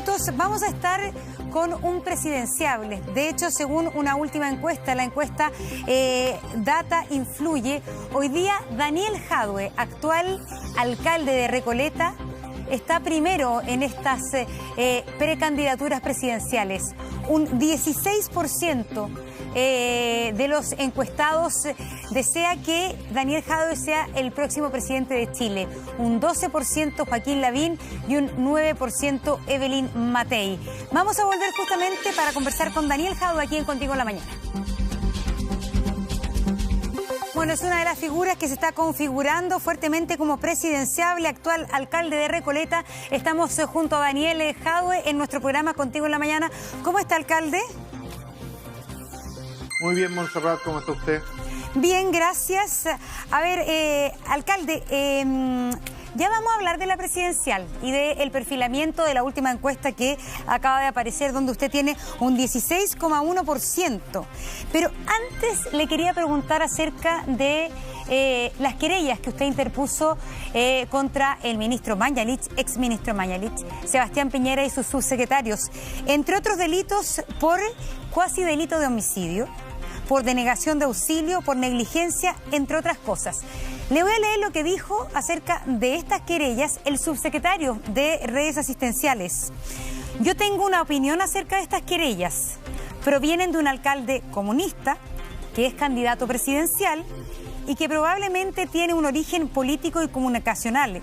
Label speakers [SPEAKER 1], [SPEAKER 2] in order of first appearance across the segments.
[SPEAKER 1] minutos vamos a estar con un presidenciable. De hecho, según una última encuesta, la encuesta Data Influye, hoy día Daniel Jadue, actual alcalde de Recoleta, está primero en estas precandidaturas presidenciales. Un 16% de los encuestados desea que Daniel Jadue sea el próximo presidente de Chile. Un 12% Joaquín Lavín y un 9% Evelyn Matei. Vamos a volver justamente para conversar con Daniel Jadue aquí en Contigo en la Mañana. Bueno, es una de las figuras que se está configurando fuertemente como presidenciable, actual alcalde de Recoleta. Estamos junto a Daniel Jadue en nuestro programa Contigo en la Mañana. ¿Cómo está, alcalde?
[SPEAKER 2] Muy bien, Montserrat, ¿cómo está usted?
[SPEAKER 1] Bien, gracias. A ver, alcalde, ya vamos a hablar de la presidencial y del perfilamiento de la última encuesta que acaba de aparecer, donde usted tiene un 16,1%. Pero antes le quería preguntar acerca de las querellas que usted interpuso contra el ministro Mañalich, exministro Mañalich, Sebastián Piñera y sus subsecretarios, entre otros delitos por cuasi delito de homicidio, por denegación de auxilio, por negligencia, entre otras cosas. Le voy a leer lo que dijo acerca de estas querellas el subsecretario de Redes Asistenciales. Yo tengo una opinión acerca de estas querellas. Provienen de un alcalde comunista, que es candidato presidencial y que probablemente tiene un origen político y comunicacional.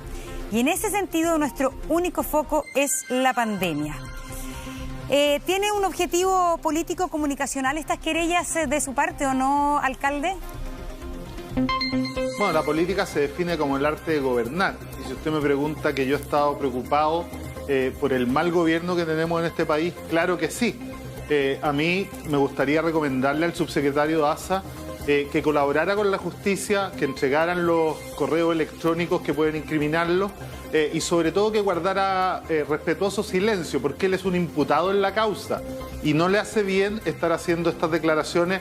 [SPEAKER 1] Y en ese sentido, nuestro único foco es la pandemia. ¿Tiene un objetivo político comunicacional estas querellas de su parte o no, alcalde?
[SPEAKER 2] Bueno, la política se define como el arte de gobernar. Y si usted me pregunta que yo he estado preocupado por el mal gobierno que tenemos en este país, claro que sí. A mí me gustaría recomendarle al subsecretario Daza que colaborara con la justicia, que entregaran los correos electrónicos que pueden incriminarlo y sobre todo que guardara respetuoso silencio, porque él es un imputado en la causa y no le hace bien estar haciendo estas declaraciones,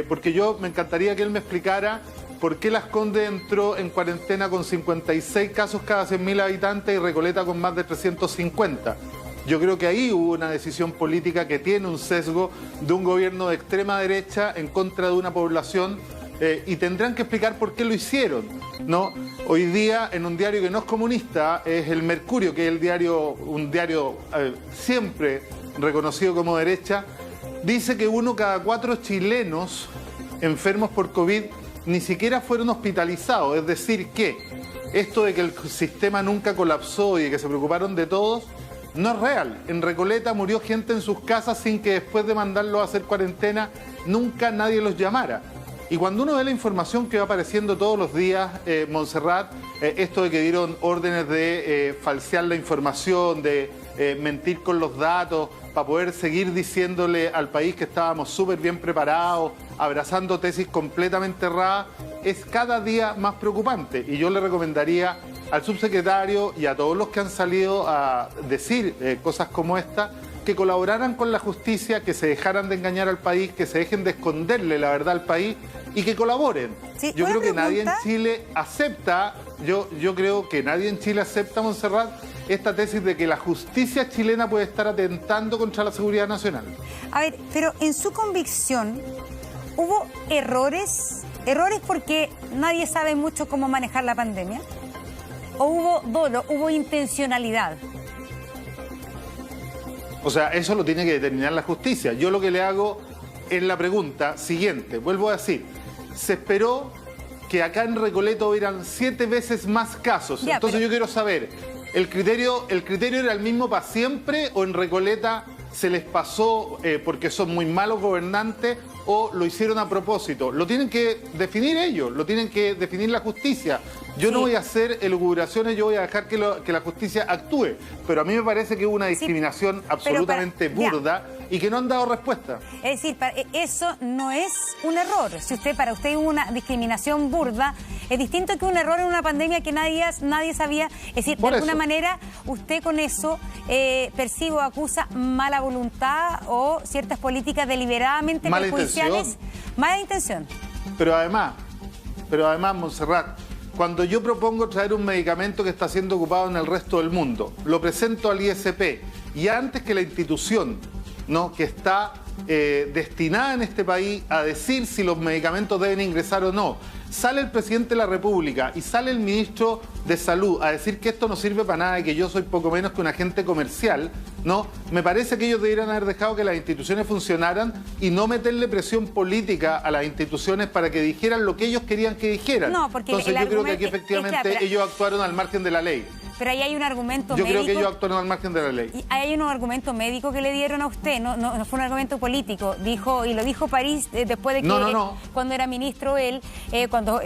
[SPEAKER 2] porque yo me encantaría que él me explicara por qué Las Condes entró en cuarentena con 56 casos cada 100.000 habitantes y Recoleta con más de 350. Yo creo que ahí hubo una decisión política que tiene un sesgo de un gobierno de extrema derecha en contra de una población y tendrán que explicar por qué lo hicieron, ¿no? Hoy día, en un diario que no es comunista, es El Mercurio, que es un diario siempre reconocido como derecha, dice que 1 cada 4 chilenos enfermos por COVID ni siquiera fueron hospitalizados. Es decir, que esto de que el sistema nunca colapsó y de que se preocuparon de todos, no es real. En Recoleta murió gente en sus casas sin que después de mandarlos a hacer cuarentena nunca nadie los llamara. Y cuando uno ve la información que va apareciendo todos los días, Montserrat, esto de que dieron órdenes de falsear la información, de mentir con los datos, para poder seguir diciéndole al país que estábamos súper bien preparados, abrazando tesis completamente erradas, es cada día más preocupante. Y yo le recomendaría al subsecretario y a todos los que han salido a decir cosas como esta, que colaboraran con la justicia, que se dejaran de engañar al país, que se dejen de esconderle la verdad al país y que colaboren. Sí, yo creo que nadie en Chile acepta, yo creo que nadie en Chile acepta, Montserrat, esta tesis de que la justicia chilena puede estar atentando contra la seguridad nacional. A ver, pero en su convicción, ¿hubo errores? ¿Errores porque nadie sabe mucho cómo manejar la pandemia? ¿O hubo dolo, hubo intencionalidad? O sea, eso lo tiene que determinar la justicia. Yo lo que le hago es la pregunta siguiente. Vuelvo a decir, se esperó que acá en Recoleta hubieran 7 veces más casos. Ya, entonces yo quiero saber, ¿el criterio era el mismo para siempre o en Recoleta se les pasó porque son muy malos gobernantes o lo hicieron a propósito? Lo tienen que definir ellos, lo tienen que definir la justicia. Yo no voy a hacer elucubraciones, yo voy a dejar que la justicia actúe. Pero a mí me parece que hubo una discriminación absolutamente burda y que no han dado respuesta. Es decir, eso no es un error. Si para usted hubo una discriminación burda, es distinto que un error en una pandemia que nadie sabía. Es decir, de alguna manera, usted con eso percibe o acusa mala voluntad o ciertas políticas deliberadamente perjudiciales. Mala intención. Pero además, Montserrat, cuando yo propongo traer un medicamento que está siendo ocupado en el resto del mundo, lo presento al ISP y antes que la institución, ¿no?, que está destinada en este país a decir si los medicamentos deben ingresar o no, sale el presidente de la República y sale el ministro de Salud a decir que esto no sirve para nada y que yo soy poco menos que un agente comercial, ¿no? Me parece que ellos deberían haber dejado que las instituciones funcionaran y no meterle presión política a las instituciones para que dijeran lo que ellos querían que dijeran.
[SPEAKER 1] No, porque
[SPEAKER 2] entonces yo creo que aquí efectivamente ellos actuaron al margen de la ley.
[SPEAKER 1] Pero ahí hay un argumento
[SPEAKER 2] médico.
[SPEAKER 1] Yo
[SPEAKER 2] creo que ellos actuaron al margen de la ley.
[SPEAKER 1] Y hay un argumento médico que le dieron a usted, no fue un argumento político. Dijo, y lo dijo París después de que, cuando era ministro él, cuando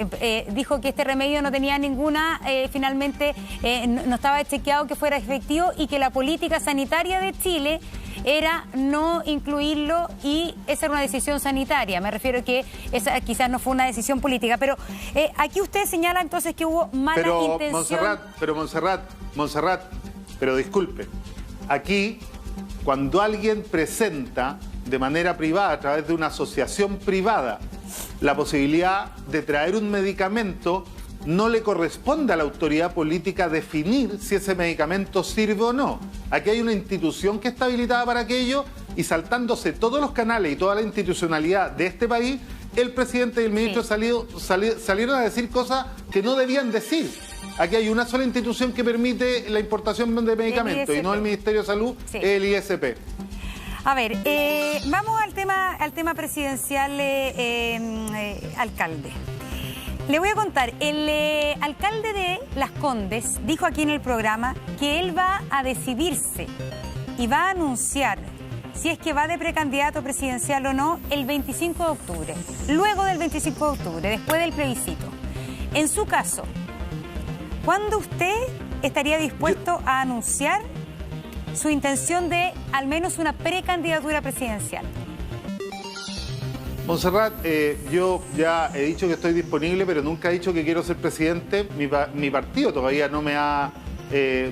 [SPEAKER 1] dijo que este remedio no tenía ninguna, finalmente no estaba chequeado que fuera efectivo y que la política sanitaria de Chile era no incluirlo y esa era una decisión sanitaria. Me refiero que esa quizás no fue una decisión política, pero aquí usted señala entonces que hubo mala intención.
[SPEAKER 2] Montserrat, pero disculpe, aquí cuando alguien presenta de manera privada, a través de una asociación privada, la posibilidad de traer un medicamento, no le corresponde a la autoridad política definir si ese medicamento sirve o no. Aquí hay una institución que está habilitada para aquello y saltándose todos los canales y toda la institucionalidad de este país, el presidente y el ministro salieron a decir cosas que no debían decir. Aquí hay una sola institución que permite la importación de medicamentos y no el Ministerio de Salud, el ISP.
[SPEAKER 1] A ver, vamos al tema presidencial, alcalde. Le voy a contar, el alcalde de Las Condes dijo aquí en el programa que él va a decidirse y va a anunciar si es que va de precandidato presidencial o no el 25 de octubre, luego del 25 de octubre, después del plebiscito. En su caso, ¿cuándo usted estaría dispuesto a anunciar su intención de al menos una precandidatura presidencial?
[SPEAKER 2] Montserrat, yo ya he dicho que estoy disponible, pero nunca he dicho que quiero ser presidente. Mi partido todavía no me ha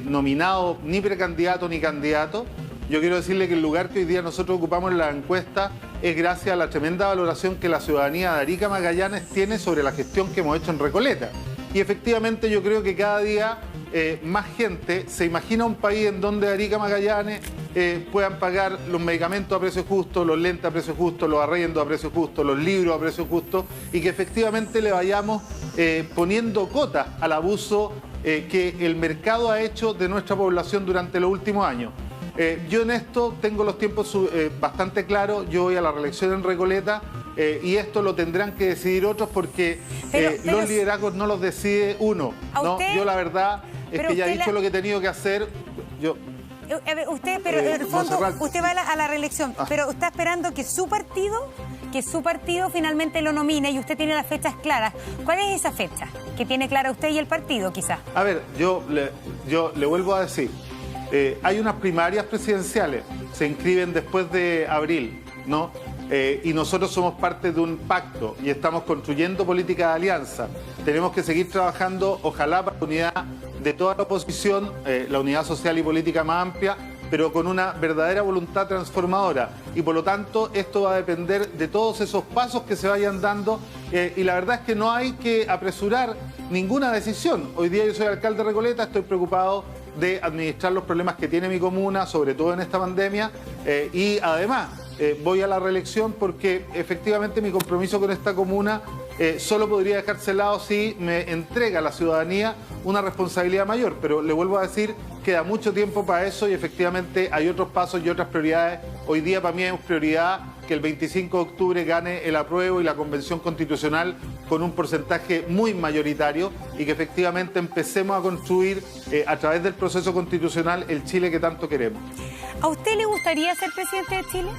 [SPEAKER 2] nominado ni precandidato ni candidato. Yo quiero decirle que el lugar que hoy día nosotros ocupamos en la encuesta es gracias a la tremenda valoración que la ciudadanía de Arica Magallanes tiene sobre la gestión que hemos hecho en Recoleta. Y efectivamente yo creo que cada día más gente se imagina un país en donde Arica Magallanes puedan pagar los medicamentos a precio justo, los lentes a precio justo, los arriendos a precio justo, los libros a precio justo y que efectivamente le vayamos poniendo cotas al abuso que el mercado ha hecho de nuestra población durante los últimos años. Yo en esto tengo los tiempos bastante claros, yo voy a la reelección en Recoleta y esto lo tendrán que decidir otros porque los liderazgos no los decide uno. ¿No? Yo la verdad es que ya he dicho lo que he tenido que hacer.
[SPEAKER 1] Usted, pero en el fondo, usted va a la reelección, pero está esperando que su partido finalmente lo nomine y usted tiene las fechas claras. ¿Cuál es esa fecha que tiene clara usted y el partido, quizás?
[SPEAKER 2] A ver, yo le vuelvo a decir, hay unas primarias presidenciales, se inscriben después de abril, ¿no? Y nosotros somos parte de un pacto y estamos construyendo política de alianza. Tenemos que seguir trabajando, ojalá para la unidad de toda la oposición, la unidad social y política más amplia, pero con una verdadera voluntad transformadora. Y por lo tanto, esto va a depender de todos esos pasos que se vayan dando. Y la verdad es que no hay que apresurar ninguna decisión. Hoy día yo soy alcalde de Recoleta, estoy preocupado de administrar los problemas que tiene mi comuna, sobre todo en esta pandemia, y además voy a la reelección porque efectivamente mi compromiso con esta comuna solo podría dejarse de lado si me entrega a la ciudadanía una responsabilidad mayor, pero le vuelvo a decir, queda mucho tiempo para eso y efectivamente hay otros pasos y otras prioridades. Hoy día para mí es prioridad que el 25 de octubre gane el apruebo y la Convención Constitucional con un porcentaje muy mayoritario y que efectivamente empecemos a construir a través del proceso constitucional el Chile que tanto queremos.
[SPEAKER 1] ¿A usted le gustaría ser presidente de Chile?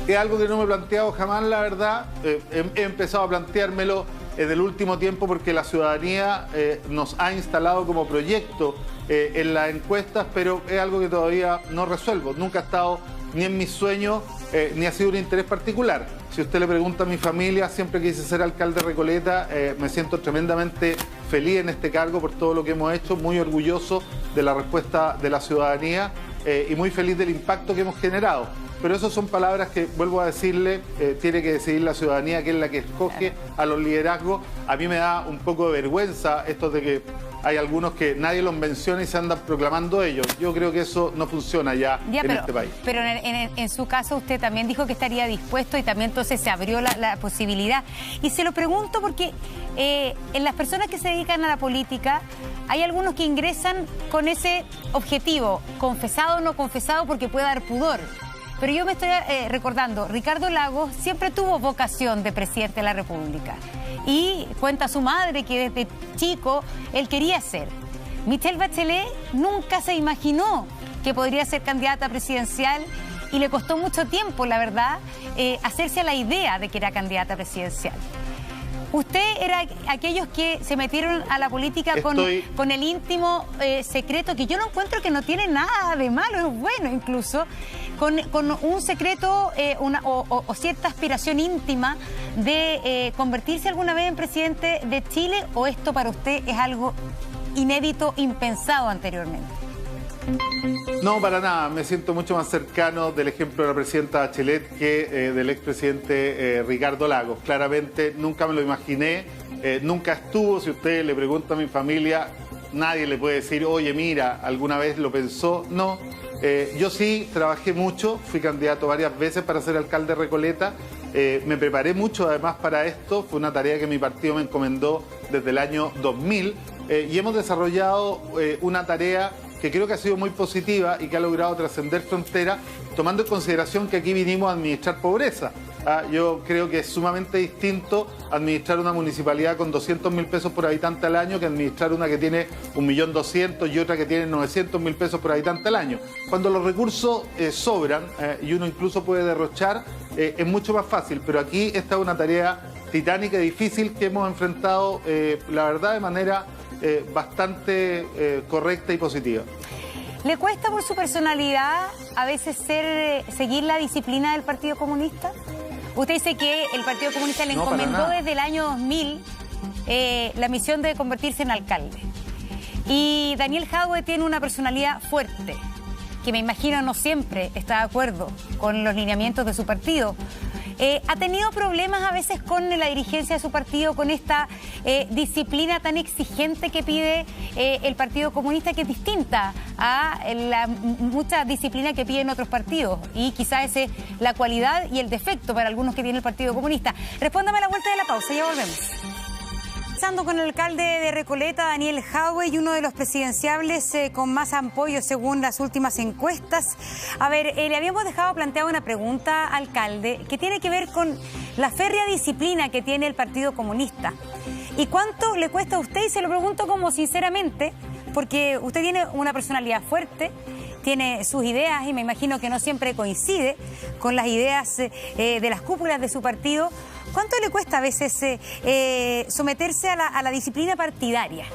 [SPEAKER 2] Es algo que no me he planteado jamás, la verdad. He empezado a planteármelo en el último tiempo porque la ciudadanía nos ha instalado como proyecto en las encuestas, pero es algo que todavía no resuelvo. Nunca ha estado ni en mis sueños, ni ha sido un interés particular. Si usted le pregunta a mi familia, siempre quise ser alcalde de Recoleta, me siento tremendamente feliz en este cargo por todo lo que hemos hecho, muy orgulloso de la respuesta de la ciudadanía y muy feliz del impacto que hemos generado. pero esas son palabras que, vuelvo a decirle, tiene que decidir la ciudadanía, que es la que escoge a los liderazgos. A mí me da un poco de vergüenza esto de que hay algunos que nadie los menciona y se andan proclamando ellos. Yo creo que eso no funciona ya en este país.
[SPEAKER 1] Pero en su caso usted también dijo que estaría dispuesto y también entonces se abrió la posibilidad. Y se lo pregunto porque en las personas que se dedican a la política hay algunos que ingresan con ese objetivo, confesado o no confesado, porque puede dar pudor. Pero yo me estoy recordando, Ricardo Lagos siempre tuvo vocación de presidente de la República. Y cuenta su madre que desde chico él quería ser. Michelle Bachelet nunca se imaginó que podría ser candidata presidencial y le costó mucho tiempo, la verdad, hacerse a la idea de que era candidata presidencial. Usted era aquellos que se metieron a la política con el íntimo secreto, que yo no encuentro que no tiene nada de malo, es bueno incluso, con un secreto o cierta aspiración íntima de convertirse alguna vez en presidente de Chile, o esto para usted es algo inédito, impensado anteriormente.
[SPEAKER 2] No, para nada. Me siento mucho más cercano del ejemplo de la presidenta Bachelet que del expresidente Ricardo Lagos. Claramente nunca me lo imaginé, nunca estuvo. Si usted le pregunta a mi familia, nadie le puede decir, oye, mira, ¿alguna vez lo pensó? No. Yo sí trabajé mucho, fui candidato varias veces para ser alcalde de Recoleta. Me preparé mucho además para esto. Fue una tarea que mi partido me encomendó desde el año 2000 y hemos desarrollado una tarea que creo que ha sido muy positiva y que ha logrado trascender fronteras, tomando en consideración que aquí vinimos a administrar pobreza. Yo creo que es sumamente distinto administrar una municipalidad con 200.000 pesos por habitante al año que administrar una que tiene 1.200.000 y otra que tiene 900.000 pesos por habitante al año. Cuando los recursos sobran y uno incluso puede derrochar, es mucho más fácil, pero aquí esta es una tarea titánica y difícil que hemos enfrentado, la verdad, de manera bastante correcta y positiva.
[SPEAKER 1] ¿Le cuesta por su personalidad a veces seguir la disciplina del Partido Comunista? Usted dice que el Partido Comunista le encomendó desde el año 2000 la misión de convertirse en alcalde. Y Daniel Jadwe tiene una personalidad fuerte, que me imagino no siempre está de acuerdo con los lineamientos de su partido. ¿Ha tenido problemas a veces con la dirigencia de su partido, con esta disciplina tan exigente que pide el Partido Comunista, que es distinta a la mucha disciplina que piden otros partidos? Y quizás esa es la cualidad y el defecto para algunos que tiene el Partido Comunista. Respóndame a la vuelta de la pausa, ya volvemos. Conversando con el alcalde de Recoleta, Daniel Jadwe, y uno de los presidenciables con más apoyo según las últimas encuestas. A ver, le habíamos dejado planteada una pregunta, alcalde, que tiene que ver con la férrea disciplina que tiene el Partido Comunista. ¿Y cuánto le cuesta a usted? Y se lo pregunto como sinceramente, porque usted tiene una personalidad fuerte, tiene sus ideas y me imagino que no siempre coincide con las ideas de las cúpulas de su partido. ¿Cuánto le cuesta a veces someterse a la disciplina partidaria?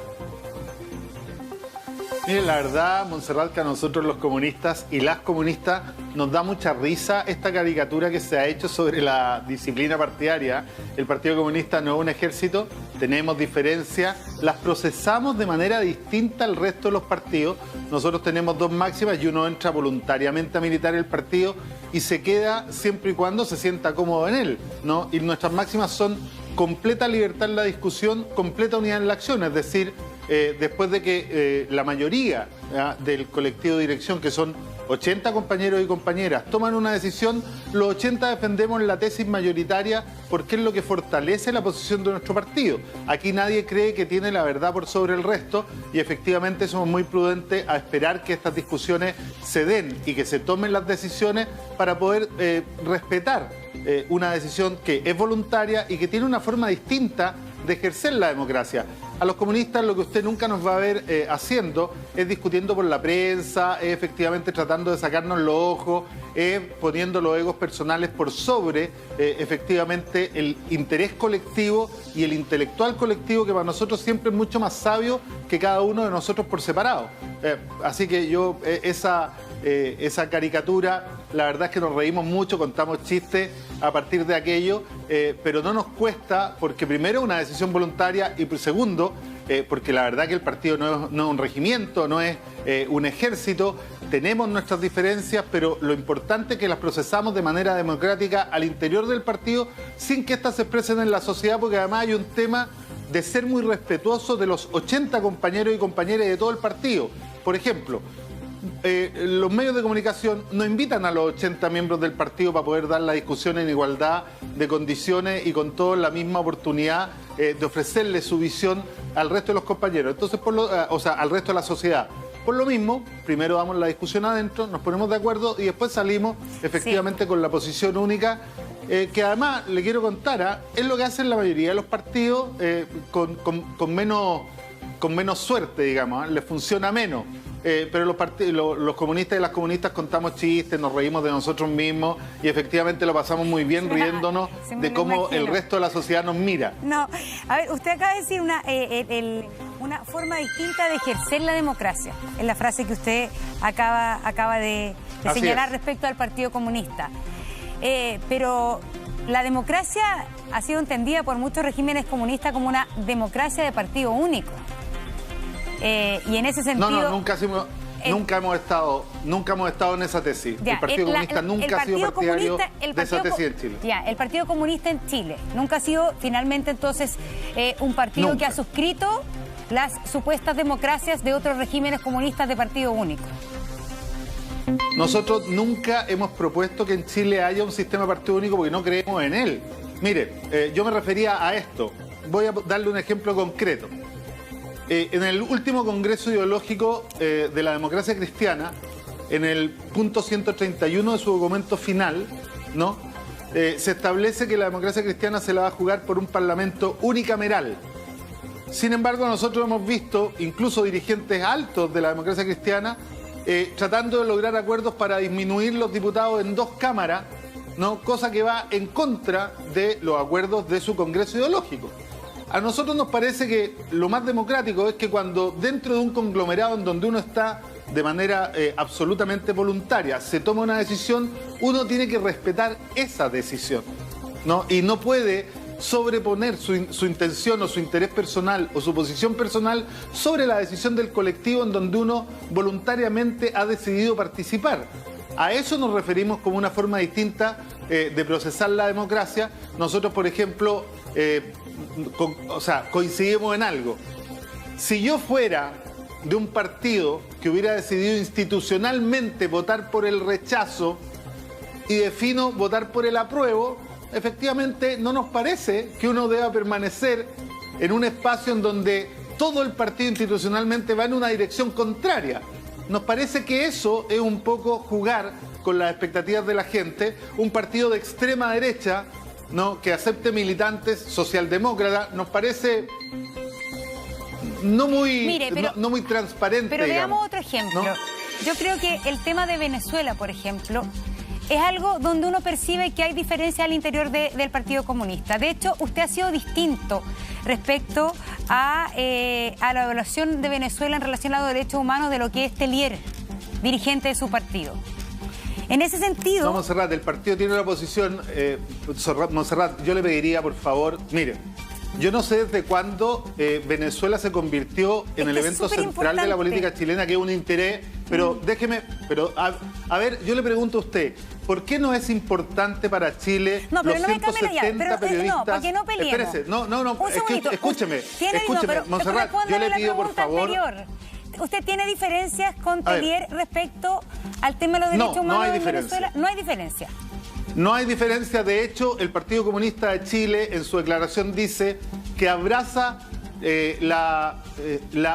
[SPEAKER 2] Mire, la verdad, Montserrat, que a nosotros los comunistas y las comunistas nos da mucha risa esta caricatura que se ha hecho sobre la disciplina partidaria. El Partido Comunista no es un ejército, tenemos diferencias, las procesamos de manera distinta al resto de los partidos. Nosotros tenemos dos máximas y uno entra voluntariamente a militar el partido y se queda siempre y cuando se sienta cómodo en él, ¿no? Y nuestras máximas son completa libertad en la discusión, completa unidad en la acción, es decir, después de que la mayoría del colectivo de dirección, que son 80 compañeros y compañeras, toman una decisión, los 80 defendemos la tesis mayoritaria porque es lo que fortalece la posición de nuestro partido. Aquí nadie cree que tiene la verdad por sobre el resto y efectivamente somos muy prudentes a esperar que estas discusiones se den y que se tomen las decisiones para poder respetar una decisión que es voluntaria y que tiene una forma distinta de ejercer la democracia. A los comunistas lo que usted nunca nos va a ver haciendo es discutiendo por la prensa, es efectivamente tratando de sacarnos los ojos, es poniendo los egos personales por sobre efectivamente el interés colectivo y el intelectual colectivo, que para nosotros siempre es mucho más sabio que cada uno de nosotros por separado. Así que yo esa caricatura, la verdad es que nos reímos mucho, contamos chistes a partir de aquello, pero no nos cuesta porque primero una decisión voluntaria y segundo porque la verdad que el partido no es un regimiento, no es un ejército. Tenemos nuestras diferencias, pero lo importante es que las procesamos de manera democrática al interior del partido sin que éstas se expresen en la sociedad, porque además hay un tema de ser muy respetuoso de los 80 compañeros y compañeras de todo el partido. Por ejemplo, los medios de comunicación no invitan a los 80 miembros del partido para poder dar la discusión en igualdad de condiciones y con toda la misma oportunidad de ofrecerle su visión al resto de los compañeros, entonces al resto de la sociedad. Por lo mismo, primero damos la discusión adentro, nos ponemos de acuerdo y después salimos efectivamente con la posición única, que además, le quiero contar, es lo que hacen la mayoría de los partidos con menos suerte, digamos, les funciona menos. Pero los comunistas y las comunistas contamos chistes, nos reímos de nosotros mismos y efectivamente lo pasamos muy bien riéndonos de cómo el resto de la sociedad nos mira.
[SPEAKER 1] No, a ver, usted acaba de decir una forma distinta de ejercer la democracia, en la frase que usted acaba de señalar respecto al Partido Comunista. Pero la democracia ha sido entendida por muchos regímenes comunistas como una democracia de partido único. Y en ese sentido...
[SPEAKER 2] No, nunca hemos estado en esa tesis. El Partido Comunista nunca ha sido partidario de esa tesis en Chile.
[SPEAKER 1] El Partido Comunista en Chile nunca ha sido finalmente entonces un partido que ha suscrito las supuestas democracias de otros regímenes comunistas de partido único.
[SPEAKER 2] Nosotros nunca hemos propuesto que en Chile haya un sistema de partido único porque no creemos en él. Mire, yo me refería a esto. Voy a darle un ejemplo concreto. En el último Congreso Ideológico de la Democracia Cristiana, en el punto 131 de su documento final, ¿no? Se establece que la democracia cristiana se la va a jugar por un parlamento unicameral. Sin embargo, nosotros hemos visto incluso dirigentes altos de la democracia cristiana tratando de lograr acuerdos para disminuir los diputados en 2 cámaras, ¿no? Cosa que va en contra de los acuerdos de su Congreso Ideológico. A nosotros nos parece que lo más democrático es que cuando dentro de un conglomerado en donde uno está de manera absolutamente voluntaria se toma una decisión, uno tiene que respetar esa decisión, ¿no? Y no puede sobreponer su intención o su interés personal o su posición personal sobre la decisión del colectivo en donde uno voluntariamente ha decidido participar. A eso nos referimos como una forma distinta de procesar la democracia. Nosotros, por ejemplo, coincidimos en algo. Si yo fuera de un partido que hubiera decidido institucionalmente votar por el rechazo y defino votar por el apruebo, efectivamente no nos parece que uno deba permanecer en un espacio en donde todo el partido institucionalmente va en una dirección contraria. Nos parece que eso es un poco jugar con las expectativas de la gente. Un partido de extrema derecha, ¿no?, que acepte militantes socialdemócratas, nos parece no muy transparente.
[SPEAKER 1] Pero
[SPEAKER 2] digamos,
[SPEAKER 1] veamos otro ejemplo.
[SPEAKER 2] ¿no?
[SPEAKER 1] Yo creo que el tema de Venezuela, por ejemplo, es algo donde uno percibe que hay diferencia al interior del Partido Comunista. De hecho, usted ha sido distinto respecto a la evaluación de Venezuela en relación a los derechos humanos de lo que es Telier, dirigente de su partido. En ese sentido...
[SPEAKER 2] No, Monserrat, el partido tiene una posición... Monserrat, yo le pediría, por favor... Mire, yo no sé desde cuándo Venezuela se convirtió en el evento central de la política chilena, que es un interés... Pero déjeme... A ver, yo le pregunto a usted, ¿por qué no es importante para Chile los 170 periodistas...
[SPEAKER 1] No, para que no peleemos.
[SPEAKER 2] Espérese, escúcheme,
[SPEAKER 1] Monserrat,
[SPEAKER 2] yo le pido, por favor...
[SPEAKER 1] ¿Usted tiene diferencias con Telier respecto al tema de los derechos humanos en Venezuela? No hay diferencia.
[SPEAKER 2] No hay diferencia. De hecho, el Partido Comunista de Chile en su declaración dice que abraza la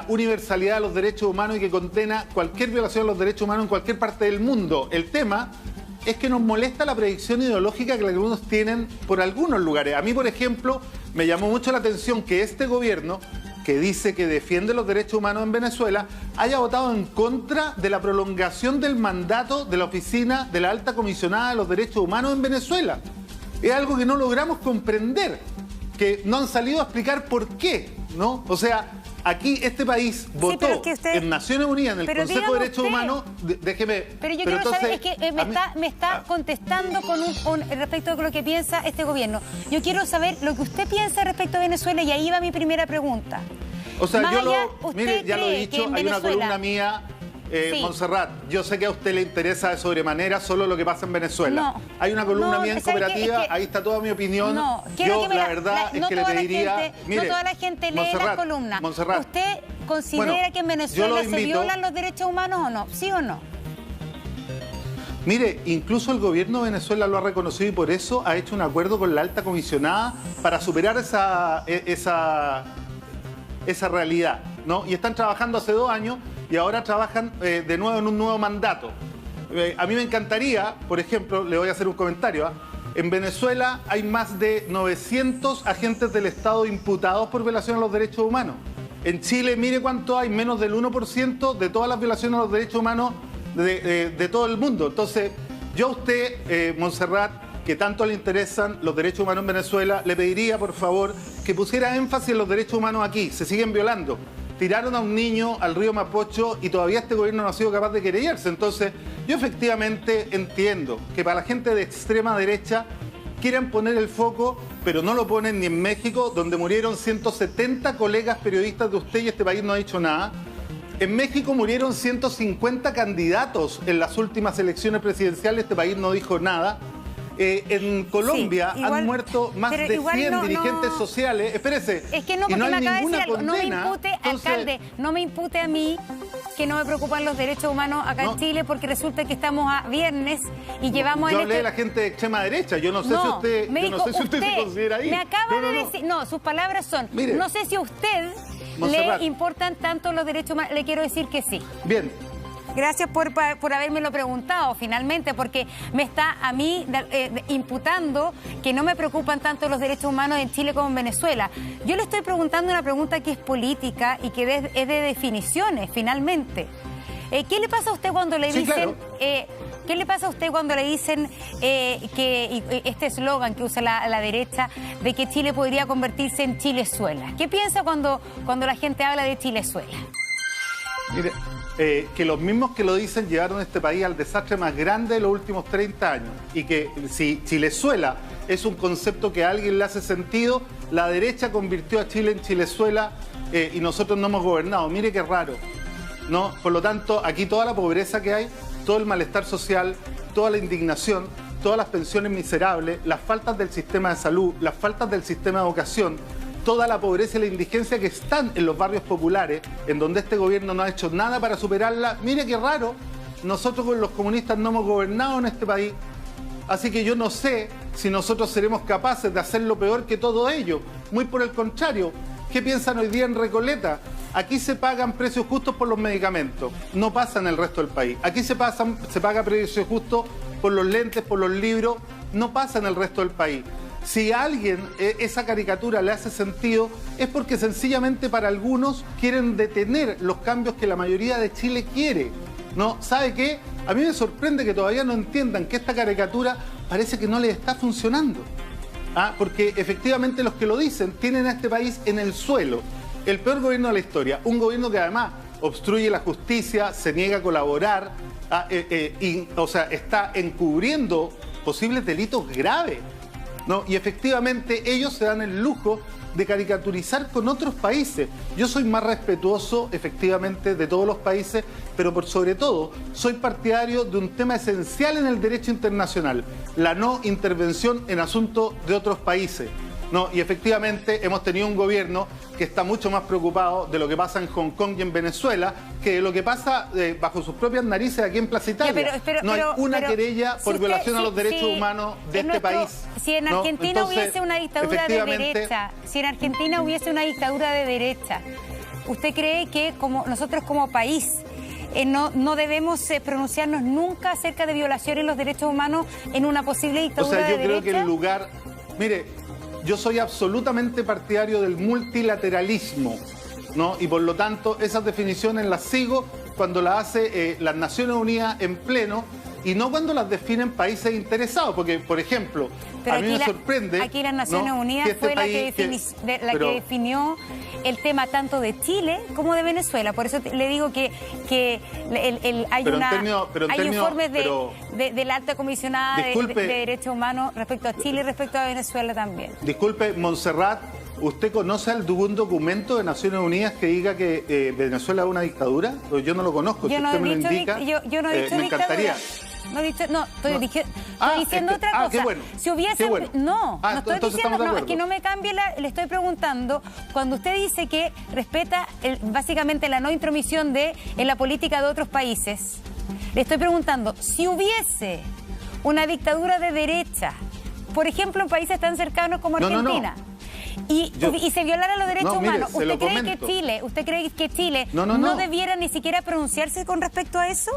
[SPEAKER 2] universalidad de los derechos humanos y que condena cualquier violación de los derechos humanos en cualquier parte del mundo. El tema es que nos molesta la predicción ideológica que algunos tienen por algunos lugares. A mí, por ejemplo, me llamó mucho la atención que este gobierno, que dice que defiende los derechos humanos en Venezuela, haya votado en contra de la prolongación del mandato de la oficina de la Alta Comisionada de los Derechos Humanos en Venezuela. Es algo que no logramos comprender, que no han salido a explicar por qué, ¿no? O sea, aquí este país votó en Naciones Unidas, en el Consejo de Derechos Humanos, déjeme...
[SPEAKER 1] Pero yo quiero saber, es que me está contestando con respecto a lo que piensa este gobierno. Yo quiero saber lo que usted piensa respecto a Venezuela y ahí va mi primera pregunta.
[SPEAKER 2] O sea,
[SPEAKER 1] Más
[SPEAKER 2] yo
[SPEAKER 1] allá,
[SPEAKER 2] mire, ya lo he dicho, hay una columna mía,
[SPEAKER 1] Sí.
[SPEAKER 2] Montserrat, yo sé que a usted le interesa de sobremanera solo lo que pasa en Venezuela.
[SPEAKER 1] No.
[SPEAKER 2] Hay una columna
[SPEAKER 1] No,
[SPEAKER 2] mía en
[SPEAKER 1] ¿sabe qué?
[SPEAKER 2] Cooperativa,
[SPEAKER 1] Es que-
[SPEAKER 2] ahí está toda mi opinión.
[SPEAKER 1] No, quiero
[SPEAKER 2] yo
[SPEAKER 1] que me
[SPEAKER 2] la verdad es
[SPEAKER 1] no
[SPEAKER 2] que le
[SPEAKER 1] toda la
[SPEAKER 2] pediría...
[SPEAKER 1] gente,
[SPEAKER 2] mire,
[SPEAKER 1] no toda la gente lee las
[SPEAKER 2] Montserrat,
[SPEAKER 1] columnas.
[SPEAKER 2] Montserrat,
[SPEAKER 1] ¿Usted considera
[SPEAKER 2] bueno,
[SPEAKER 1] que en
[SPEAKER 2] yo
[SPEAKER 1] Venezuela
[SPEAKER 2] lo
[SPEAKER 1] se
[SPEAKER 2] invito-
[SPEAKER 1] violan los derechos humanos o no? ¿Sí o no?
[SPEAKER 2] Mire, incluso el gobierno de Venezuela lo ha reconocido y por eso ha hecho un acuerdo con la alta comisionada para superar esa realidad, ¿no? Y están trabajando hace 2 años y ahora trabajan de nuevo en un nuevo mandato. A mí me encantaría, por ejemplo, le voy a hacer un comentario, ¿ah? En Venezuela hay más de 900 agentes del Estado imputados por violación a los derechos humanos. En Chile, mire cuánto hay, menos del 1% de todas las violaciones a los derechos humanos de todo el mundo. Entonces, yo a usted, Montserrat, que tanto le interesan los derechos humanos en Venezuela, le pediría, por favor, que pusiera énfasis en los derechos humanos aquí. Se siguen violando. Tiraron a un niño al río Mapocho y todavía este gobierno no ha sido capaz de querellarse. Entonces, yo efectivamente entiendo que para la gente de extrema derecha quieran poner el foco, pero no lo ponen ni en México, donde murieron 170 colegas periodistas de usted y este país no ha dicho nada. En México murieron 150 candidatos en las últimas elecciones presidenciales, este país no dijo nada. En Colombia
[SPEAKER 1] Sí, igual,
[SPEAKER 2] han muerto más de 100 dirigentes sociales. Espérese.
[SPEAKER 1] Es que no,
[SPEAKER 2] y
[SPEAKER 1] porque
[SPEAKER 2] no hay
[SPEAKER 1] me acaba de
[SPEAKER 2] ninguna
[SPEAKER 1] decir algo. No me
[SPEAKER 2] condena.
[SPEAKER 1] impute,
[SPEAKER 2] Entonces,
[SPEAKER 1] alcalde, no me impute a mí que no me preocupan los derechos humanos acá
[SPEAKER 2] No.
[SPEAKER 1] en Chile, porque resulta que estamos a viernes y llevamos
[SPEAKER 2] yo
[SPEAKER 1] en
[SPEAKER 2] hablé de la gente de extrema derecha. Yo no sé si usted,
[SPEAKER 1] me
[SPEAKER 2] yo
[SPEAKER 1] dijo,
[SPEAKER 2] no sé si usted se considera ahí.
[SPEAKER 1] Me acaba
[SPEAKER 2] No,
[SPEAKER 1] de
[SPEAKER 2] no.
[SPEAKER 1] decir, no, sus palabras son,
[SPEAKER 2] Mire,
[SPEAKER 1] no sé si a usted
[SPEAKER 2] Montserrat.
[SPEAKER 1] le importan tanto los derechos humanos, le quiero decir que sí.
[SPEAKER 2] Bien.
[SPEAKER 1] Gracias por habérmelo preguntado finalmente, porque me está a mí imputando que no me preocupan tanto los derechos humanos en Chile como en Venezuela. Yo le estoy preguntando una pregunta que es política y que es de definiciones, finalmente. ¿Qué le pasa a usted cuando le
[SPEAKER 2] Sí,
[SPEAKER 1] dicen...
[SPEAKER 2] claro.
[SPEAKER 1] ¿Qué le pasa a usted cuando le dicen que este eslogan que usa la derecha de que Chile podría convertirse en Chilezuela? ¿Qué piensa cuando la gente habla de Chilezuela?
[SPEAKER 2] Mire, que los mismos que lo dicen llevaron a este país al desastre más grande de los últimos 30 años. Y que si Chilezuela es un concepto que a alguien le hace sentido, la derecha convirtió a Chile en Chilezuela y nosotros no hemos gobernado. Mire qué raro, ¿no? Por lo tanto, aquí toda la pobreza que hay, todo el malestar social, toda la indignación, todas las pensiones miserables, las faltas del sistema de salud, las faltas del sistema de educación, toda la pobreza y la indigencia que están en los barrios populares, en donde este gobierno no ha hecho nada para superarla. Mire qué raro, nosotros con los comunistas no hemos gobernado en este país, así que yo no sé si nosotros seremos capaces de hacerlo peor que todo ello. Muy por el contrario, ¿qué piensan hoy día en Recoleta? Aquí se pagan precios justos por los medicamentos, no pasa en el resto del país. Aquí se paga precios justos por los lentes, por los libros, no pasa en el resto del país. Si a alguien esa caricatura le hace sentido, es porque sencillamente para algunos quieren detener los cambios que la mayoría de Chile quiere. ¿No? ¿Sabe qué? A mí me sorprende que todavía no entiendan que esta caricatura parece que no les está funcionando. Porque efectivamente los que lo dicen tienen a este país en el suelo. El peor gobierno de la historia. Un gobierno que además obstruye la justicia, se niega a colaborar, está encubriendo posibles delitos graves, ¿no? Y efectivamente ellos se dan el lujo de caricaturizar con otros países. Yo soy más respetuoso, efectivamente, de todos los países, pero por sobre todo soy partidario de un tema esencial en el derecho internacional, la no intervención en asuntos de otros países, ¿no? Y efectivamente hemos tenido un gobierno que está mucho más preocupado de lo que pasa en Hong Kong y en Venezuela que de lo que pasa bajo sus propias narices aquí en Plaza Italia. No hay una querella por violación a los derechos humanos de este país.
[SPEAKER 1] Si en Argentina hubiese una dictadura de derecha, ¿usted cree que nosotros como país no debemos pronunciarnos nunca acerca de violaciones de los derechos humanos en una posible dictadura de derecha?
[SPEAKER 2] Yo creo que el lugar... Mire, yo soy absolutamente partidario del multilateralismo, ¿no? Y por lo tanto esas definiciones las sigo cuando las hace las Naciones Unidas en pleno y no cuando las definen países interesados, porque, por ejemplo,
[SPEAKER 1] pero
[SPEAKER 2] a mí me sorprende...
[SPEAKER 1] Aquí las Naciones Unidas
[SPEAKER 2] que este
[SPEAKER 1] fue
[SPEAKER 2] país,
[SPEAKER 1] la que definió el tema tanto de Chile como de Venezuela. Por eso le digo que hay informes de la alta comisionada de derechos humanos respecto a Chile y respecto a Venezuela también.
[SPEAKER 2] Disculpe, Montserrat, ¿usted conoce algún documento de Naciones Unidas que diga que Venezuela es una dictadura? Pues yo no lo conozco.
[SPEAKER 1] Yo
[SPEAKER 2] si
[SPEAKER 1] no
[SPEAKER 2] usted
[SPEAKER 1] he
[SPEAKER 2] me lo
[SPEAKER 1] dicho
[SPEAKER 2] indica,
[SPEAKER 1] me
[SPEAKER 2] encantaría.
[SPEAKER 1] Estoy diciendo otra cosa.
[SPEAKER 2] Qué bueno.
[SPEAKER 1] Si hubiese...
[SPEAKER 2] Qué bueno.
[SPEAKER 1] No estoy diciendo,
[SPEAKER 2] no,
[SPEAKER 1] es que no me cambie le estoy preguntando, cuando usted dice que respeta básicamente la no intromisión en la política de otros países, le estoy preguntando, si hubiese una dictadura de derecha, por ejemplo, en países tan cercanos como Argentina, y se violaran los derechos humanos, ¿usted cree que Chile no debiera ni siquiera pronunciarse con respecto a eso?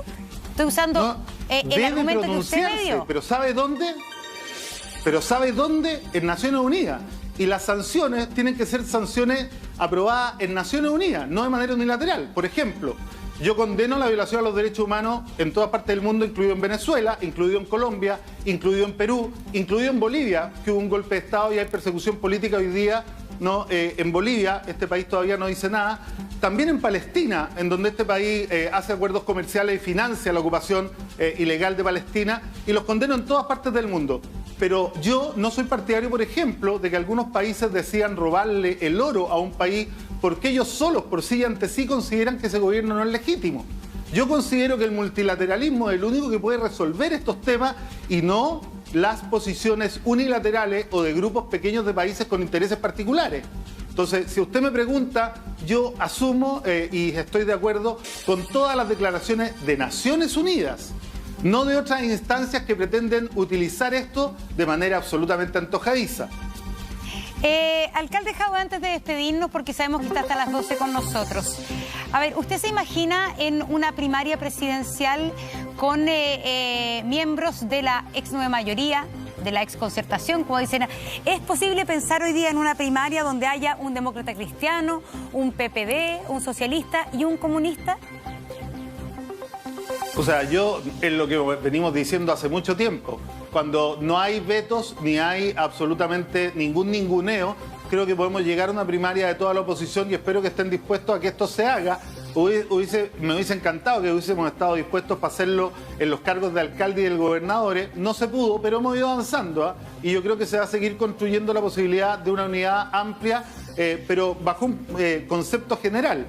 [SPEAKER 1] Estoy usando el argumento que usted me dio.
[SPEAKER 2] ¿Pero sabe dónde? En Naciones Unidas. Y las sanciones tienen que ser sanciones aprobadas en Naciones Unidas, no de manera unilateral. Por ejemplo, yo condeno la violación a los derechos humanos en toda parte del mundo, incluido en Venezuela, incluido en Colombia, incluido en Perú, incluido en Bolivia, que hubo un golpe de Estado y hay persecución política hoy día. En Bolivia, este país todavía no dice nada. También en Palestina, en donde este país hace acuerdos comerciales y financia la ocupación ilegal de Palestina, y los condeno en todas partes del mundo. Pero yo no soy partidario, por ejemplo, de que algunos países decidan robarle el oro a un país porque ellos solos, por sí y ante sí, consideran que ese gobierno no es legítimo. Yo considero que el multilateralismo es el único que puede resolver estos temas y no las posiciones unilaterales o de grupos pequeños de países con intereses particulares. Entonces, si usted me pregunta, yo asumo y estoy de acuerdo con todas las declaraciones de Naciones Unidas, no de otras instancias que pretenden utilizar esto de manera absolutamente antojadiza.
[SPEAKER 1] Alcalde Jadwe, antes de despedirnos, porque sabemos que está hasta las 12 con nosotros. A ver, ¿usted se imagina en una primaria presidencial con miembros de la ex nueva mayoría, de la ex concertación, como dicen? ¿Es posible pensar hoy día en una primaria donde haya un demócrata cristiano, un PPD, un socialista y un comunista?
[SPEAKER 2] O sea, yo es lo que venimos diciendo hace mucho tiempo. Cuando no hay vetos ni hay absolutamente ningún ninguneo, creo que podemos llegar a una primaria de toda la oposición y espero que estén dispuestos a que esto se haga. Me hubiese encantado que hubiésemos estado dispuestos para hacerlo en los cargos de alcalde y del gobernador. No se pudo, pero hemos ido avanzando, y yo creo que se va a seguir construyendo la posibilidad de una unidad amplia, pero bajo un concepto general.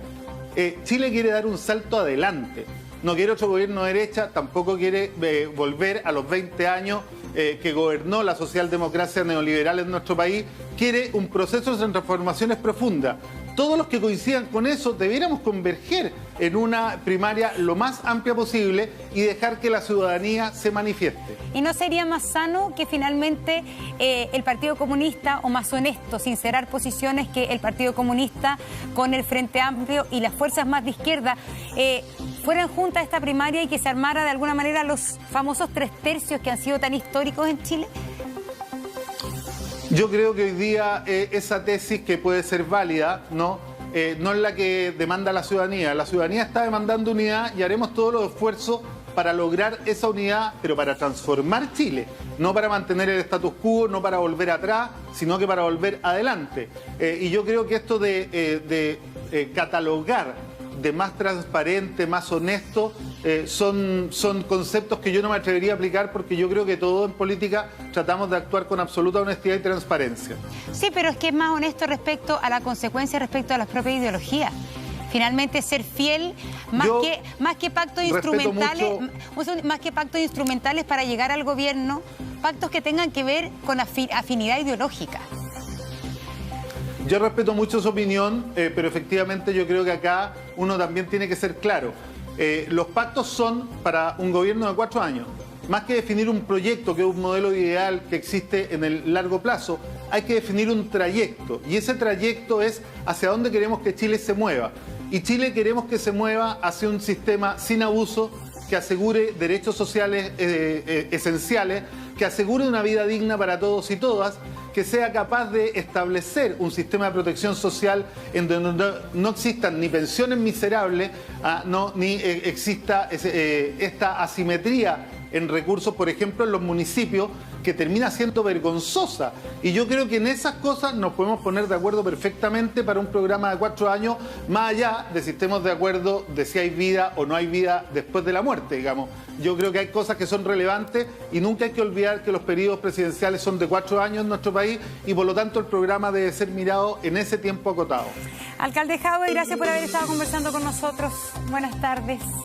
[SPEAKER 2] Chile quiere dar un salto adelante. No quiere otro gobierno de derecha, tampoco quiere volver a los 20 años que gobernó la socialdemocracia neoliberal en nuestro país. Quiere un proceso de transformaciones profundas. Todos los que coincidan con eso debiéramos converger en una primaria lo más amplia posible y dejar que la ciudadanía se manifieste.
[SPEAKER 1] ¿Y no sería más sano que finalmente el Partido Comunista, o más honesto, sincerar posiciones, que el Partido Comunista con el Frente Amplio y las fuerzas más de izquierda fueran juntas a esta primaria y que se armara de alguna manera los famosos 3/3 que han sido tan históricos en Chile?
[SPEAKER 2] Yo creo que hoy día esa tesis, que puede ser válida, no es la que demanda la ciudadanía. La ciudadanía está demandando unidad y haremos todos los esfuerzos para lograr esa unidad, pero para transformar Chile, no para mantener el status quo, no para volver atrás, sino que para volver adelante. Y yo creo que esto de catalogar de más transparente, más honesto, son conceptos que yo no me atrevería a aplicar, porque yo creo que todos en política tratamos de actuar con absoluta honestidad y transparencia.
[SPEAKER 1] Sí, pero es que es más honesto respecto a la consecuencia, respecto a las propias ideologías. Finalmente, ser fiel, más que pactos instrumentales para llegar al gobierno, pactos que tengan que ver con afinidad ideológica.
[SPEAKER 2] Yo respeto mucho su opinión, pero efectivamente yo creo que acá uno también tiene que ser claro. Los pactos son para un gobierno de 4 años. Más que definir un proyecto, que es un modelo ideal que existe en el largo plazo, hay que definir un trayecto. Y ese trayecto es hacia dónde queremos que Chile se mueva. Y Chile queremos que se mueva hacia un sistema sin abuso, que asegure derechos sociales esenciales, que asegure una vida digna para todos y todas, que sea capaz de establecer un sistema de protección social en donde no existan ni pensiones miserables, ni exista esta asimetría en recursos, por ejemplo, en los municipios, que termina siendo vergonzosa. Y yo creo que en esas cosas nos podemos poner de acuerdo perfectamente para un programa de 4 años, más allá de si estemos de acuerdo de si hay vida o no hay vida después de la muerte, digamos. Yo creo que hay cosas que son relevantes y nunca hay que olvidar que los periodos presidenciales son de 4 años en nuestro país y por lo tanto el programa debe ser mirado en ese tiempo acotado.
[SPEAKER 1] Alcalde Jadwe, gracias por haber estado conversando con nosotros. Buenas tardes.